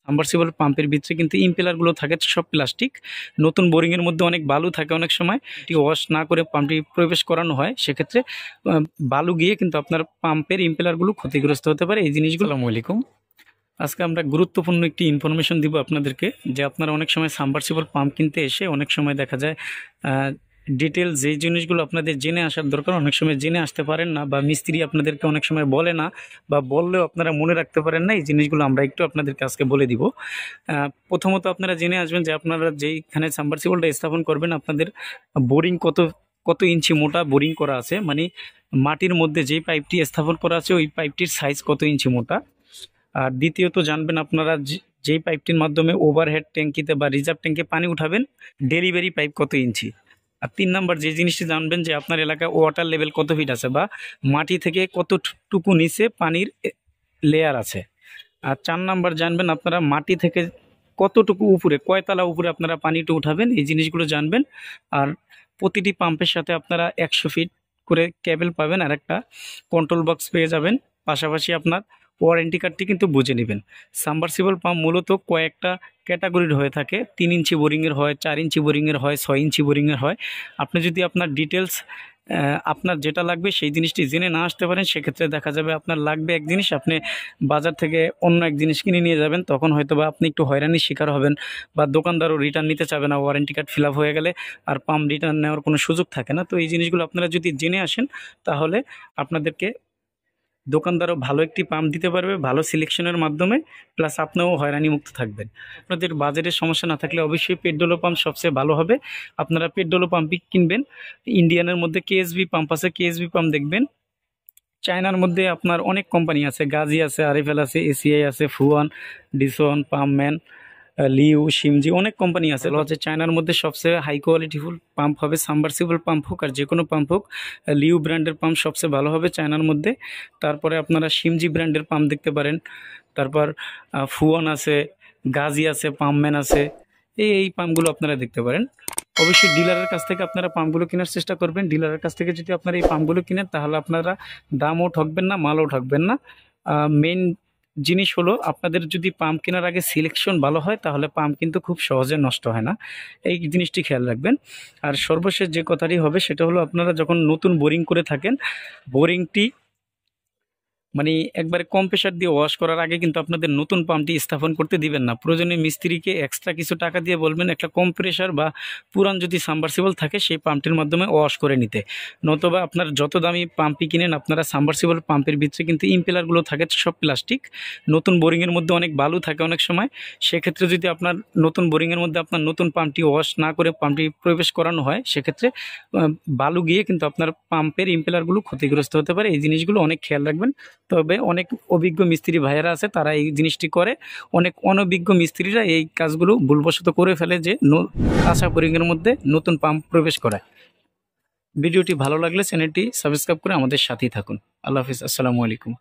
Submersible পাম্পের ভিতরে কিন্তু ইম্পেলারগুলো থাকে সব প্লাস্টিক। নতুন বোরিংয়ের মধ্যে অনেক বালু থাকে, অনেক সময় এটি ওয়াশ না করে পাম্পটি প্রবেশ করানো হয়, সেক্ষেত্রে বালু গিয়ে কিন্তু আপনার পাম্পের ইম্পেলারগুলো ক্ষতিগ্রস্ত হতে পারে। এই জিনিসগুলো। আসসালামু আলাইকুম। আজকে আমরা গুরুত্বপূর্ণ একটি ইনফরমেশন দিব আপনাদেরকে, যে আপনারা অনেক সময় সাবমার্সিবল পাম্প কিনতে এসে অনেক সময় দেখা যায় ডিটেলস যেই জিনিসগুলো আপনাদের জেনে আসার দরকার অনেক সময় জেনে আসতে পারেন না, বা মিস্ত্রি আপনাদেরকে অনেক সময় বলে না, বা বললেও আপনারা মনে রাখতে পারেন না। এই জিনিসগুলো আমরা একটু আপনাদেরকে আজকে বলে দিব। প্রথমত আপনারা জেনে আসবেন যে আপনারা যেইখানে সাবমার্সিবলটা স্থাপন করবেন আপনাদের বোরিং কত ইঞ্চি মোটা বোরিং করা আছে, মানে মাটির মধ্যে যেই পাইপটি স্থাপন করা আছে ওই পাইপটির সাইজ কত ইঞ্চি মোটা। আর দ্বিতীয়ত জানবেন আপনারা যেই পাইপটির মাধ্যমে ওভারহেড ট্যাঙ্কিতে বা রিজার্ভ ট্যাঙ্কে পানি উঠাবেন ডেলিভারি পাইপ কত ইঞ্চি। আর 3 নাম্বার যে জিনিসটি জানবেন যে আপনার এলাকায় ওয়াটার লেভেল কত ফিট আছে, বা মাটি থেকে কতটুকু নিচে পানির লেয়ার আছে। আর 4 নাম্বার জানবেন আপনারা মাটি থেকে কতটুকু উপরে, কয়তলা উপরে আপনারা পানিটা উঠাবেন, এই জিনিসগুলো জানবেন। আর প্রতিটি পাম্পের সাথে আপনারা 100 ফিট করে কেবল পাবেন, আর একটা কন্ট্রোল বক্স পেয়ে যাবেন। পাশাপাশি আপনার ওয়ারেন্টি কার্ডটি কিন্তু বুঝে নেবেন। সাবমার্সিবল পাম্প মূলত কয়েকটা ক্যাটাগরির হয়ে থাকে। 3 ইঞ্চি বোরিংয়ের হয়, 4 ইঞ্চি বোরিংয়ের হয়, 6 ইঞ্চি বোরিংয়ের হয়। আপনি যদি আপনার ডিটেলস আপনার যেটা লাগবে সেই জিনিসটি জেনে না আসতে পারেন, সেক্ষেত্রে দেখা যাবে আপনার লাগবে এক জিনিস, আপনি বাজার থেকে অন্য এক জিনিস কিনে নিয়ে যাবেন, তখন হয়তো বা আপনি একটু হয়রানির শিকার হবেন, বা দোকানদারও রিটার্ন নিতে চাবে না ওয়ারেন্টি কার্ড ফিল আপ হয়ে গেলে, আর পাম্প রিটার্ন নেওয়ার কোনো সুযোগ থাকে না। তো এই জিনিসগুলো আপনারা যদি জেনে আসেন তাহলে আপনাদেরকে দোকানদারও ভালো একটি পাম্প দিতে পারবে ভালো সিলেকশনের মাধ্যমে, প্লাস আপনিও হয়রানি মুক্ত থাকবেন। আপনাদের বাজেটের সমস্যা না থাকলে অবশ্যই পেট্রোলো পাম্প সবচেয়ে ভালো হবে। আপনারা পেট্রোলো পাম্পই কিনবেন। ইন্ডিয়ানের মধ্যে কেএসবি পাম্প আছে, কেএসবি পাম্প দেখবেন। চায়নার মধ্যে আপনার অনেক কোম্পানি আছে, গাজি আছে, আরএফএল আছে, এসিআই আছে, ফুয়ান, ডিসন, পাম্পম্যান, লিউ, সিমজি, অনেক কোম্পানি আছে। হচ্ছে চায়নার মধ্যে সবচেয়ে হাই কোয়ালিটিফুল পাম্প হবে সাবমার্সিবল পাম্প হোক আর যে কোনো পাম্প হোক, লিউ ব্র্যান্ডের পাম্প সবচেয়ে ভালো হবে চায়নার মধ্যে। তারপরে আপনারা সিমজি ব্র্যান্ডের পাম্প দেখতে পারেন। তারপর ফুয়ান আছে, গাজি আছে, পাম্পম্যান আছে, এই পাম্পগুলো আপনারা দেখতে পারেন। অবশ্যই ডিলারের কাছ থেকে আপনারা পাম্পগুলো কেনার চেষ্টা করবেন। ডিলারের কাছ থেকে যদি আপনারা এই পাম্পগুলো কিনেন তাহলে আপনারা দামও ঠকবেন না, মালও ঠকবেন না। মেইন জিনিস হলো আপনাদের যদি পাম্প কেনার আগে সিলেকশন ভালো হয় তাহলে পাম্প কিন্তু খুব সহজে নষ্ট হয় না, এই জিনিসটি খেয়াল রাখবেন। আর সর্বশেষ যে কথাটি হবে সেটা হলো আপনারা যখন নতুন বোরিং করে থাকেন, বোরিংটি মানে একবারে কম প্রেশার দিয়ে ওয়াশ করার আগে কিন্তু আপনাদের নতুন পাম্পটি স্থাপন করতে দিবেন না। প্রয়োজনে মিস্ত্রিকে এক্সট্রা কিছু টাকা দিয়ে বলবেন একটা কম প্রেশার বা পুরান যদি সাবমার্সিবল থাকে সেই পাম্পটির মাধ্যমে ওয়াশ করে নিতে। নতুবা আপনার যত দামি পাম্পই কিনেন আপনারা সাবমার্সিবল পাম্পের ভিতরে কিন্তু ইম্পেলারগুলো থাকে সব প্লাস্টিক। নতুন বোরিংয়ের মধ্যে অনেক বালু থাকে অনেক সময়, সেক্ষেত্রে যদি আপনার নতুন বোরিংয়ের মধ্যে আপনার নতুন পাম্পটি ওয়াশ না করে পাম্পটি প্রবেশ করানো হয়, সেক্ষেত্রে বালু গিয়ে কিন্তু আপনার পাম্পের ইম্পেলারগুলো ক্ষতিগ্রস্ত হতে পারে। এই জিনিসগুলো অনেক খেয়াল রাখবেন। তবে অনেক অভিজ্ঞ মিস্ত্রি ভাইয়েরা আছে, তারা এই জিনিসটি করে। অনেক অনভিজ্ঞ মিস্ত্রিরা এই কাজগুলো ভুলবশত করে ফেলে, যে কাঁচা বোরিংয়ের মধ্যে নতুন পাম্প প্রবেশ করায়। ভিডিওটি ভালো লাগলে চ্যানেলটি সাবস্ক্রাইব করে আমাদের সাথেই থাকুন। আল্লাহ হাফিজ, আসসালামু আলাইকুম।